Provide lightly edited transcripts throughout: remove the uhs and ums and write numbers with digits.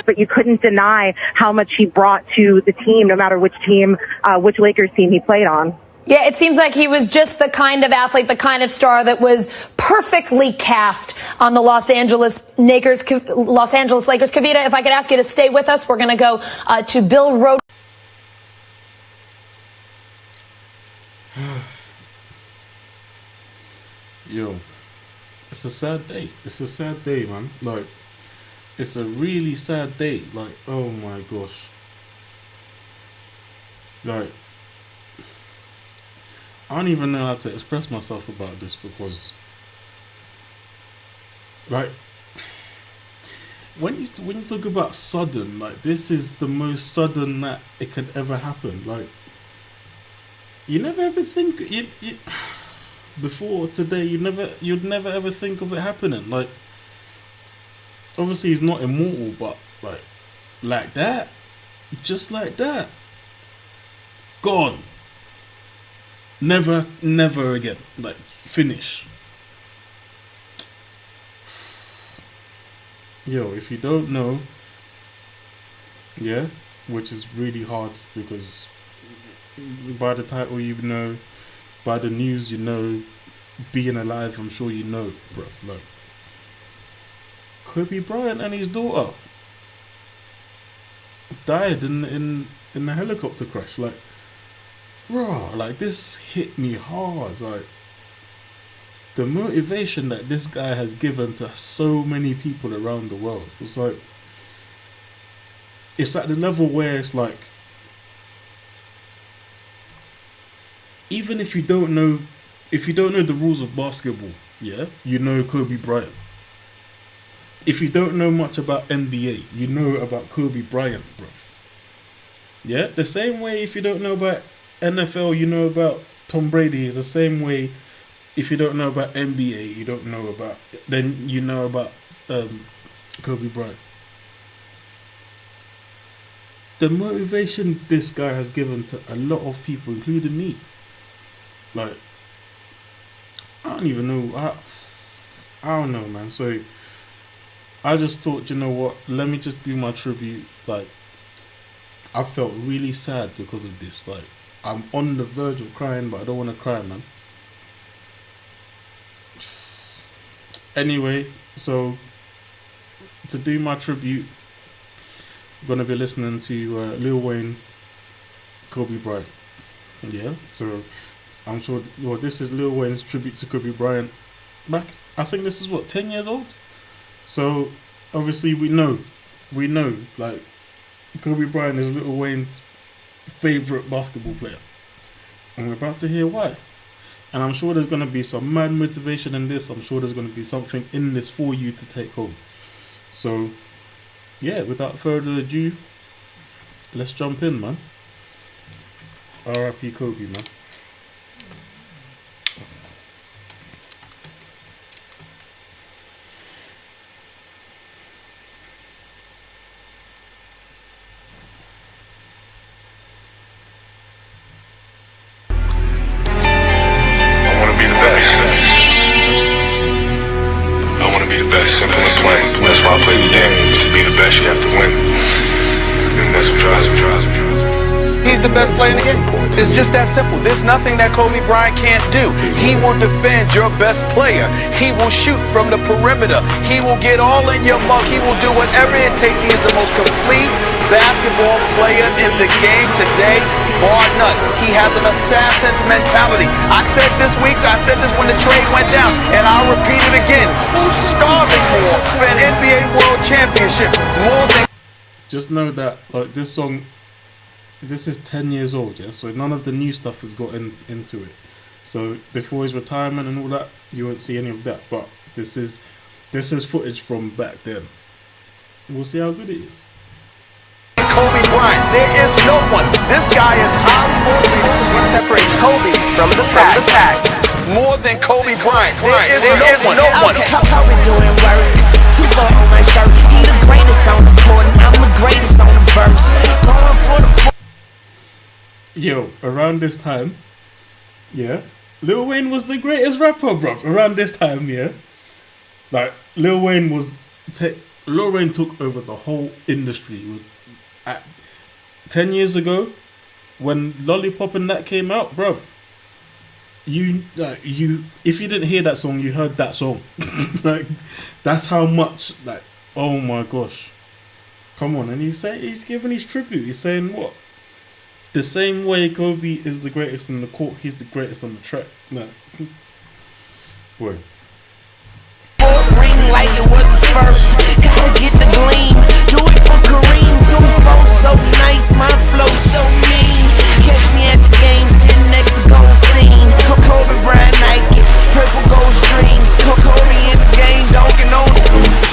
But you couldn't deny how much he brought to the team, no matter which team, which Lakers team he played on. Yeah, it seems like he was just the kind of athlete, the kind of star that was perfectly cast on the Los Angeles Lakers. Kavita, if I could ask you to stay with us, we're going to go to Bill Road. Yo, it's a sad day. It's a sad day, man. Like, it's a really sad day. Like, oh my gosh. Like, I don't even know how to express myself about this because, like, when you talk about sudden, like, this is the most sudden that it could ever happen. Like, you never ever think before today. You'd never ever think of it happening. Like, obviously he's not immortal, but like that, just like that, gone. Never again. Like, finish. Yo, if you don't know, yeah, which is really hard because by the title you know, by the news you know, being alive I'm sure you know, bruv. Like, Kobe Bryant and his daughter died in a helicopter crash. Like, bro, like, this hit me hard. Like, the motivation that this guy has given to so many people around the world. It's at the level where it's like, even if you don't know the rules of basketball, yeah, you know Kobe Bryant. If you don't know much about NBA, you know about Kobe Bryant, bruv. Yeah, the same way if you don't know about NFL, you know about Tom Brady. Is the same way if you don't know about NBA, you don't know about, then you know about Kobe Bryant. The motivation this guy has given to a lot of people, including me. Like, I don't even know. I don't know, man. So I just thought, you know what? Let me just do my tribute. Like, I felt really sad because of this. Like, I'm on the verge of crying, but I don't want to cry, man. Anyway, so to do my tribute, I'm going to be listening to Lil Wayne, Kobe Bryant. Yeah, so I'm sure, well, this is Lil Wayne's tribute to Kobe Bryant. Back, I think this is what, 10 years old? So obviously we know, like, Kobe Bryant is Lil Wayne's favorite basketball player, and we're about to hear why. And I'm sure there's going to be some mad motivation in this. I'm sure there's going to be something in this for you to take home. So yeah, without further ado, let's jump in, man. R.I.P. Kobe, man. Simple and plain. That's why I play the game. To be the best, you have to win. And that's what drives me. He's the best player in the game. It's just that simple. There's nothing that Kobe Bryant can't do. He will defend your best player. He will shoot from the perimeter. He will get all in your mug. He will do whatever it takes. He is the most complete basketball player in the game today, bar none. He has an assassin's mentality. I said this week, I said this when the trade went down, and I'll repeat it again. Who's starving more for an NBA World Championship? More than... Just know that, like, this song, this is 10 years old, yeah? So none of the new stuff has got into it. So before his retirement and all that, you won't see any of that. But this is footage from back then. We'll see how good it is. Kobe Bryant, there is no one. This guy is highly motivated. What separates Kobe from the pack? More than Kobe Bryant. There is no one. Kobe doing work. 2-4 on my shirt. He the greatest on the court, and I'm the greatest on the verse. Going for the... Yo, around this time, yeah, Lil Wayne was the greatest rapper, bruv. Around this time, yeah. Like Lil Wayne Lil Wayne took over the whole industry. 10 years ago, when Lollipop and that came out, bruv, if you didn't hear that song, you heard that song. Like, that's how much, like, oh my gosh. Come on, and he's giving his tribute. He's saying what? The same way Kobe is the greatest in the court, he's the greatest on the track. Like, boy. Ring like it was his first. Gotta get the gleam. Do it for Kareem. 2-4 so nice, my flow so mean. Catch me at the game, sitting next to Goldstein. Kobe Bryant Nikes, purple gold strings. Kobe in the game, dunking on it.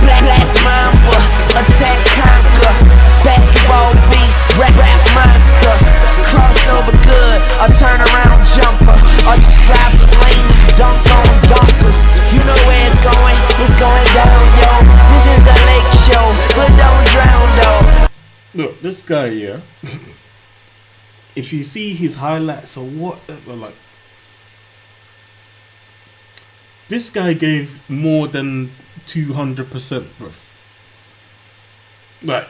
Black Mamba, attack conquer. Basketball beast, rap monster. Crossover good, a turnaround jumper. Or just drive the lane, dunk on dunkers. You know where it's going down, yo. This is the Lake Show, but don't drown, though. Look, this guy, yeah. If you see his highlights or whatever, like, this guy gave more than 200%, bruv. Like,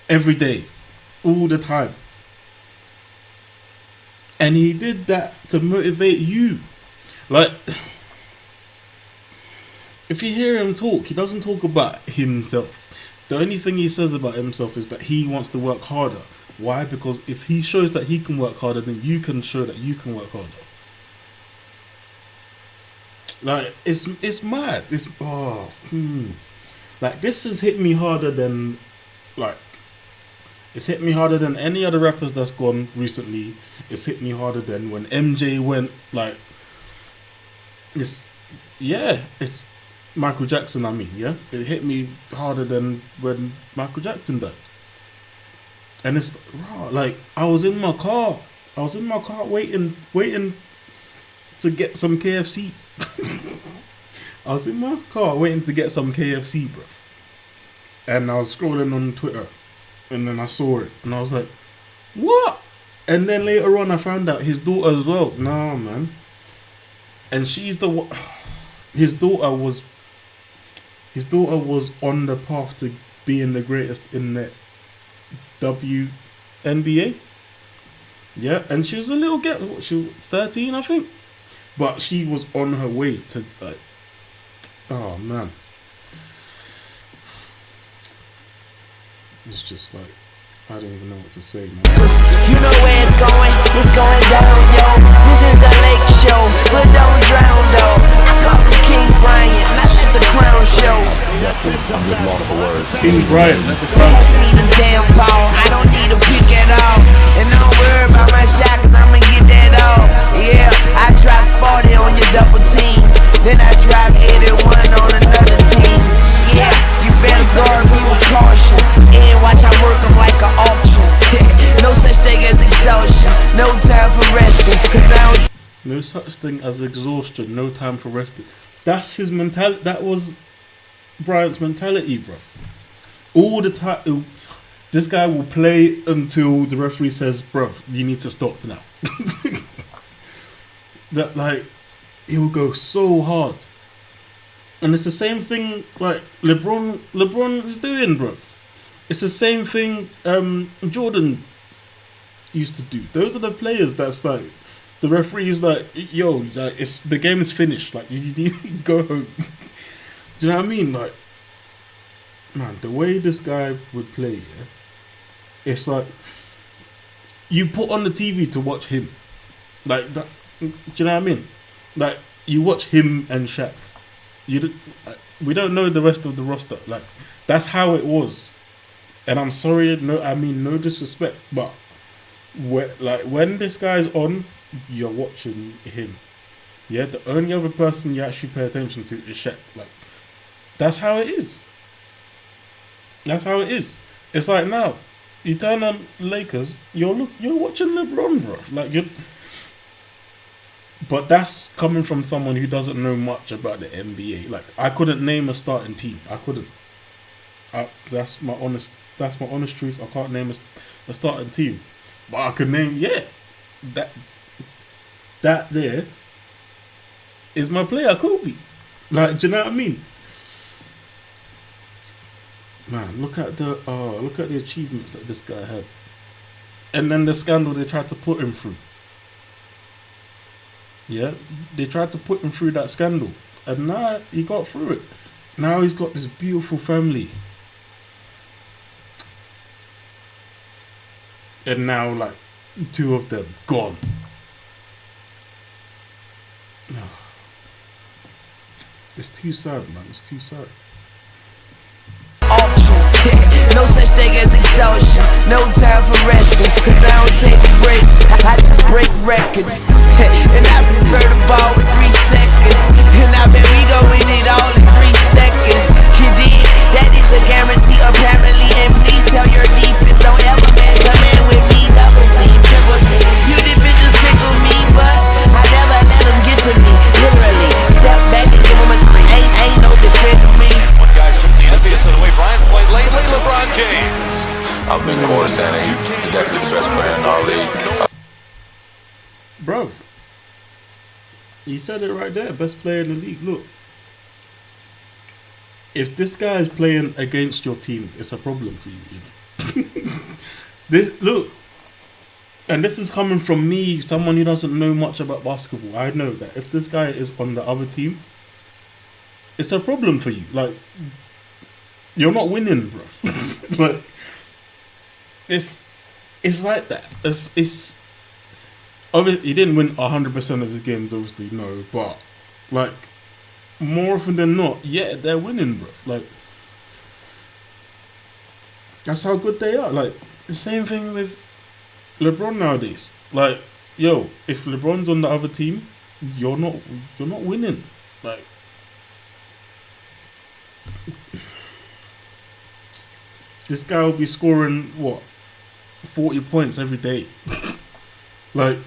every day, all the time. And he did that to motivate you. Like, if you hear him talk, he doesn't talk about himself. The only thing he says about himself is that he wants to work harder. Why? Because if he shows that he can work harder, then you can show that you can work harder. Like, it's mad. Like, this has hit me harder than, like, it's hit me harder than any other rappers that's gone recently. It's hit me harder than when MJ went, like, it's Michael Jackson, I mean, yeah? It hit me harder than when Michael Jackson died. And it's, like, I was in my car waiting to get some KFC. I was in my car waiting to get some KFC, bruv. And I was scrolling on Twitter. And then I saw it. And I was like, what? And then later on I found out his daughter as well. Nah, man. And she's the one. His daughter was on the path to being the greatest in the WNBA. Yeah, and she was a little girl. She was 13, I think. But she was on her way to, like, oh man. It's just like, I don't even know what to say, man. You know where it's going down, yo. This is the Lake Show, but don't drown, though. I call him King Bryant, not let the crown show. That's it, I'm just lost for words. King Bryant. Pass me the damn ball, I don't need a pick at all. And don't worry about my shot, cause I'ma get that all. Yeah, I drops 40 on your double team. Then I drop 81 on another team. Yeah, you better guard me with caution. And watch I work them like an auction. No such thing as exhaustion. No time for resting. Cause I don't. No such thing as exhaustion. No time for resting. That's his mentality. That was Bryant's mentality, bruv. All the time. This guy will play until the referee says, bruv, you need to stop now. That, like, he'll go so hard. And it's the same thing like LeBron is doing, bruv. It's the same thing Jordan used to do. Those are the players that's like, the referee is like, yo, like, the game is finished. Like, you need to go home. Do you know what I mean? Like, man, the way this guy would play, yeah, it's like, you put on the TV to watch him. Like, that, do you know what I mean? Like, you watch him and Shaq. We don't know the rest of the roster. Like, that's how it was. And I'm sorry, no disrespect, but when this guy's on, you're watching him. Yeah, the only other person you actually pay attention to is Shaq. Like, that's how it is. That's how it is. It's like now, you turn on Lakers, you're watching LeBron, bro. Like, but that's coming from someone who doesn't know much about the NBA. Like, I couldn't name a starting team. I couldn't. That's my honest truth. I can't name a starting team, but I could name, that there is my player Kobe. Like, do you know what I mean? Man, look at the achievements that this guy had, and then the scandal they tried to put him through. Yeah, they tried to put him through that scandal, and now he got through it. Now he's got this beautiful family, and now like 2 of them gone. It's too sad, man. It's too sad. No such thing as exhaustion, no time for resting, cause I don't take breaks, I just break records. And I prefer the ball with 3 seconds, and I bet we go win it all in 3 seconds. You did, that is a guarantee apparently, and please tell your defense, don't ever man come in with me, double team, triple team. You defenders tickle me, but I never let them get to me, literally. Step back and give them a 3, ain't no defending me. One guy's certainly envious of the way Bryant's played lately, LeBron James. I've been quoted saying that he's definitely the best player in our league. Bruv, he said it right there. Best player in the league. Look, if this guy is playing against your team, it's a problem for you. You know, look, and this is coming from me, someone who doesn't know much about basketball. I know that if this guy is on the other team, it's a problem for you. Like, you're not winning, bruv. Like, it's like that. It's obviously he didn't win 100% of his games, obviously, no, but like more often than not, yeah, they're winning, bruv. Like, that's how good they are. Like, the same thing with LeBron nowadays. Like, yo, if LeBron's on the other team, you're not winning. Like, this guy will be scoring what, 40 points every day. like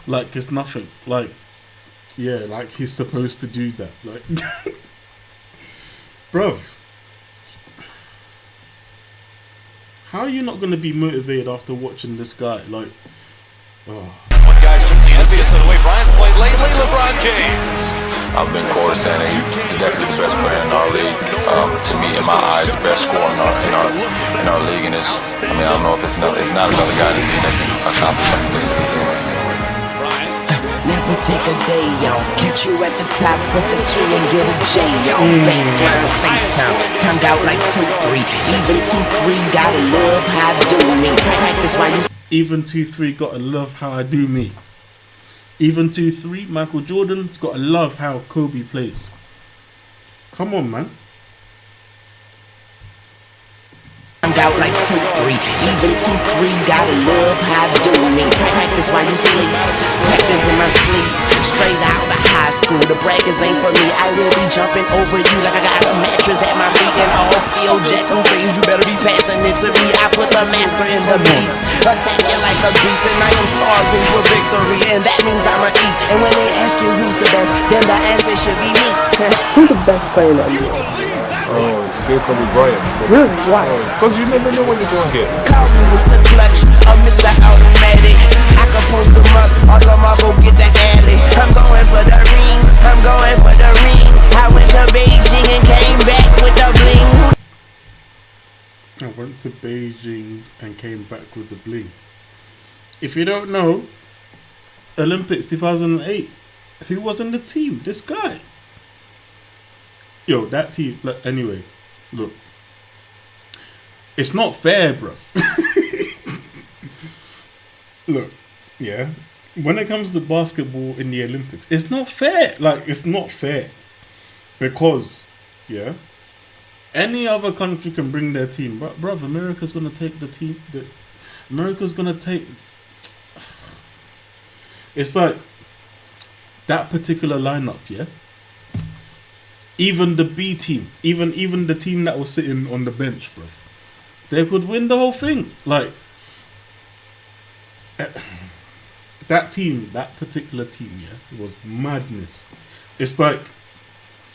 it's nothing. Like, yeah, like he's supposed to do that. Like, bruv, how are you not gonna be motivated after watching this guy? Like, One guy's certainly envious of the way Bryant's played lately, LeBron James. I've been quoted saying that he's definitely the best player in our league. To me, in my eyes, the best scorer in our league. And it's, I mean, I don't know if it's not another guy in the league that can accomplish something that he's doing. Never take a day off. Catch you at the top, put the key and get a J off. Baseline FaceTime, turned out like 2-3. Even 2-3, gotta love how I do me. Practice while you. even 2-3 gotta love how I do me. Even 2-3, Michael Jordan's gotta love how Kobe plays. Come on, man. Turned out like 2-3. Even 2-3, gotta love how I do me. Practice while you sleep. Practice in my sleep. Straight out of high school. The brackets ain't for me. I will be jumping over you like I got a mattress at my feet. And all Phil Jackson dreams, you better be passing it to me. I put the master in the beats. Attack you like a beast. And I am starving for victory. And that means I'ma eat. And when they ask you who's the best, then the answer should be me. Who's the best player in that league? Oh, still Kobe Bryant. Really? Why? Because you never know what you're going to get. Call me Mr. Clutch or Mr. Automatic. I can post them up, or I'll go get the alley. I'm going for the ring, I'm going for the ring. I went to Beijing and came back with the bling. I went to Beijing and came back with the bling. If you don't know, Olympics 2008, who was in the team? This guy. Yo, that team. Like, anyway, look, it's not fair, bruv. Look, yeah, when it comes to basketball in the Olympics, it's not fair. Like, it's not fair because, yeah, any other country can bring their team, but bruv, America's gonna take the team. America's gonna take. It's like that particular lineup, yeah. Even the B team, even the team that was sitting on the bench, bruv, they could win the whole thing. Like, that team, that particular team, yeah, it was madness. It's like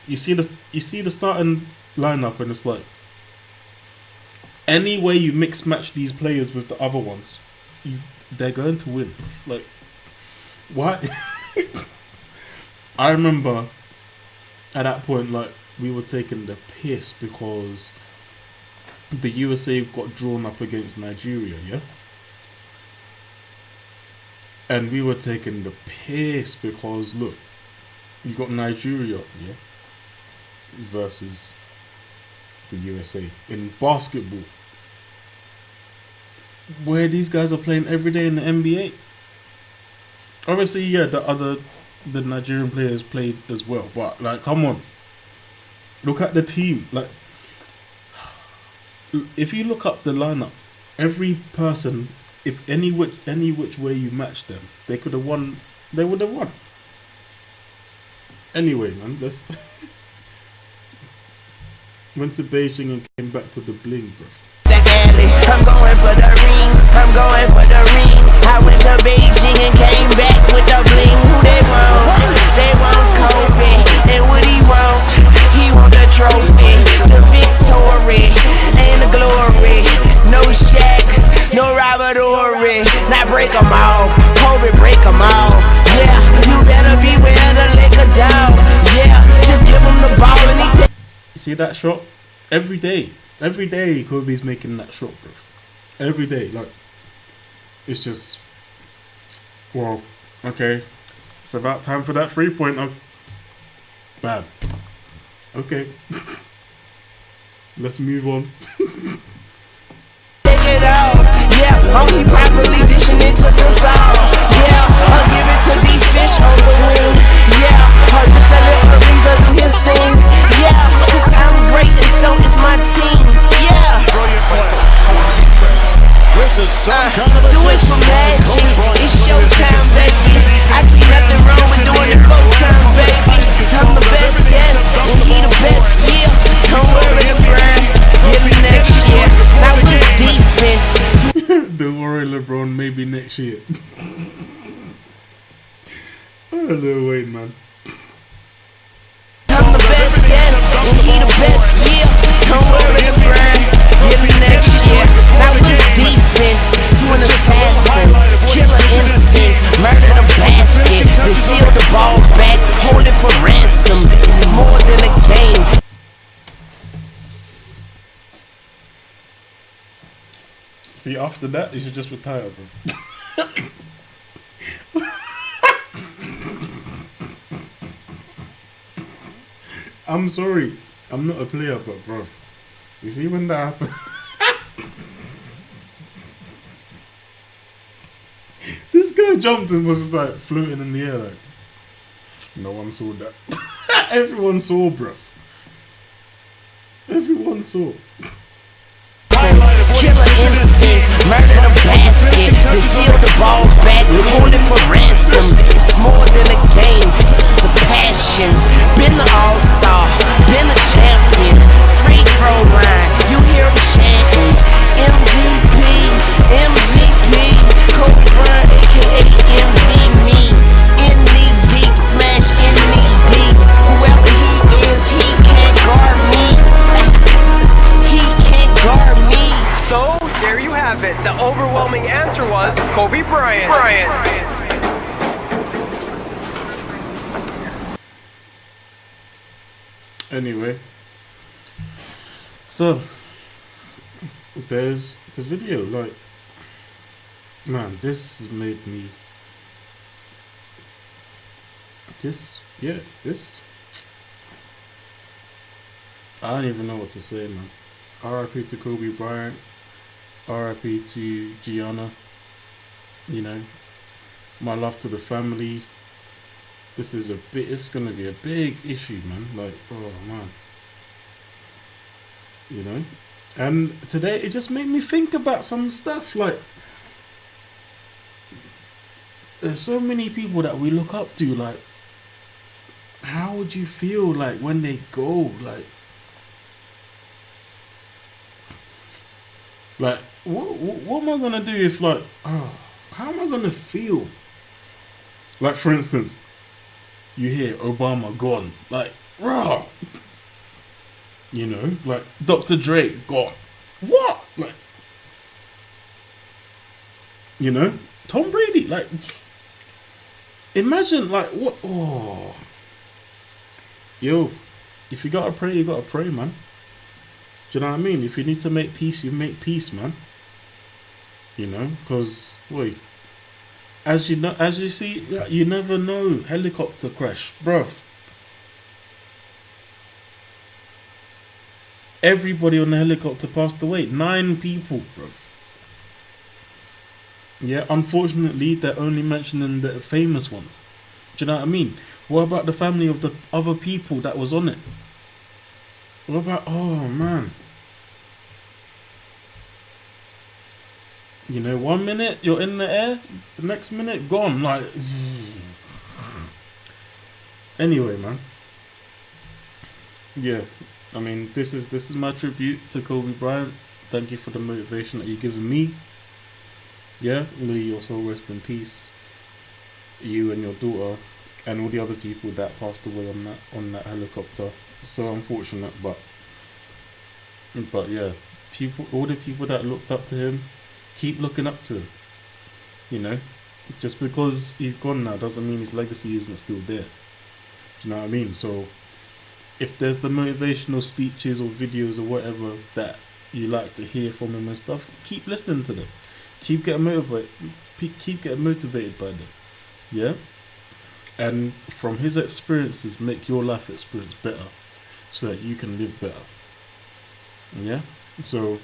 you see the starting lineup, and it's like any way you mix match these players with the other ones, they're going to win. Like, why? I remember at that point, like, we were taking the piss because the USA got drawn up against Nigeria, yeah? And we were taking the piss because, look, you got Nigeria, yeah, versus the USA in basketball, where these guys are playing every day in the NBA. Obviously, yeah, the Nigerian players played as well, but like, come on, look at the team. Like, if you look up the lineup, every person, if any which way you match them, they could have won. They would have won. Anyway, man, let's went to Beijing and came back with the bling, bro. I'm going for the ring. I'm going for the ring. I went to Beijing and came back with the bling. Who they want? They want Kobe. And what he want? He want the trophy, the victory, and the glory. No Shaq, no Robert Ory. Now break 'em off. Kobe, break 'em off. Yeah, you better beware the liquor down. Yeah, just give him the ball and he take. You see that shot? Every day Kobe's making that shot, bro. Every day, like, it's just, well, okay, it's about time for that 3-pointer. Bam. Okay. Let's move on. Take it out. Yeah, only properly dishing it to the side. Yeah, I'll give it to these fish on the wing. Yeah, I'll just let little Ariza do his thing. Yeah, cause I'm great and so is my team. Yeah. Brilliant play. This is some kind of a do it for magic. It's showtime, baby. I see nothing wrong with doing it full time, baby. I'm the best, yes, and he the best, yeah. Don't worry, LeBron, maybe next year. Now just defense. Don't worry, LeBron, maybe next year. Oh, Lil Wayne, man. I'm the best, yes, and he the best, yeah. Don't worry, LeBron, maybe next year. Now just defense to an assassin. Killer instinct, murder the basket. They steal the ball back, hold it for ransom. It's more than a game. See, after that, you should just retire, bro. I'm sorry, I'm not a player, but bro, you see when that happened? This guy jumped and was just like floating in the air, like, no one saw that. Everyone saw, bro. Everyone saw. Killer instinct, murder the basket. They steal the ball back, hold it for ransom. It's more than a game, this is a passion. Been the all-star, been a champion. Free throw line, you hear them chanting. MVP, MVP. Kobe Bryant, aka MV me. In knee deep, smash in knee deep. Whoever he is, he can't guard me. He can't guard me. So, there you have it. The overwhelming answer was Kobe Bryant. Anyway, so there's the video. Like, man, this has made me. This. I don't even know what to say, man. RIP to Kobe Bryant. RIP to Gianna. You know, my love to the family. This is it's gonna be a big issue, man. Like, oh man. You know? And today it just made me think about some stuff. Like, there's so many people that we look up to. Like, how would you feel like when they go? Like, what am I gonna do if, like, oh, how am I gonna feel? Like, for instance, you hear Obama gone, like, raw. You know, like Dr. Dre gone. What? Like, you know, Tom Brady, like, imagine, like, what? Oh, yo, if you gotta pray, you gotta pray, man. Do you know what I mean? If you need to make peace, you make peace, man. You know, because wait, as you see, you never know. Helicopter crash, bruv. Everybody on the helicopter passed away. 9 people, bruv. Yeah, unfortunately, they're only mentioning the famous one. Do you know what I mean? What about the family of the other people that was on it? What about, oh man. You know, 1 minute you're in the air, the next minute gone. Like, anyway, man. Yeah, I mean, this is my tribute to Kobe Bryant. Thank you for the motivation that you've given me. Yeah, may you also rest in peace. You and your daughter, and all the other people that passed away on that helicopter. So unfortunate, but yeah, all the people that looked up to him, keep looking up to him. You know, just because he's gone now doesn't mean his legacy isn't still there. Do you know what I mean? So if there's the motivational speeches or videos or whatever that you like to hear from him and stuff, keep listening to them. Keep getting motivated by them. Yeah? And from his experiences, make your life experience better so that you can live better. Yeah? So,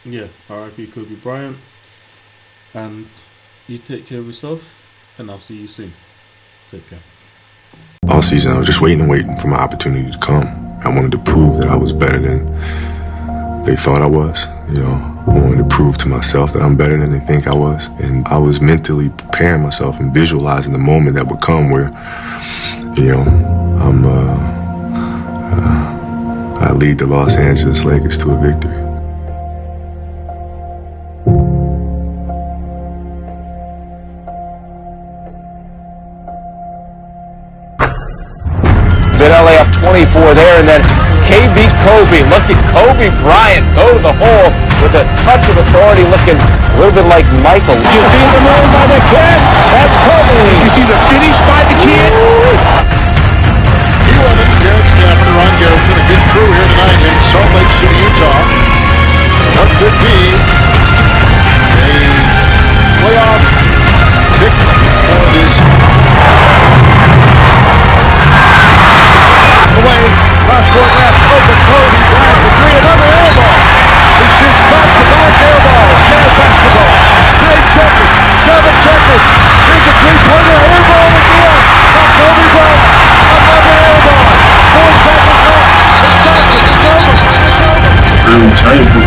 yeah, R.I.P. Kobe Bryant. And you take care of yourself, and I'll see you soon. Take care. All season, I was just waiting for my opportunity to come. I wanted to prove that I was better than they thought I was. You know, I wanted to prove to myself that I'm better than they think I was. And I was mentally preparing myself and visualizing the moment that would come where, you know, I lead the Los Angeles Lakers to a victory. Bit LA up 24 there, and then KB Kobe. Look at Kobe Bryant go to the hole with a touch of authority, looking a little bit like Michael. You see the move by the kid? That's Kobe. You see the finish by the kid? Evans, Garrett Stafford, Ron Garrison, a good crew here tonight in Salt Lake City, Utah. What could be a playoff victory for this. Away, cross-court left, open, Kobe Bryant for three, another air ball. He shoots back-to-back air balls. Jazz basketball. 8 seconds, 7 seconds. Here's a three-pointer, air ball again. By Kobe Bryant. Another air ball. 4 seconds left. It's over. It's over. Early childhood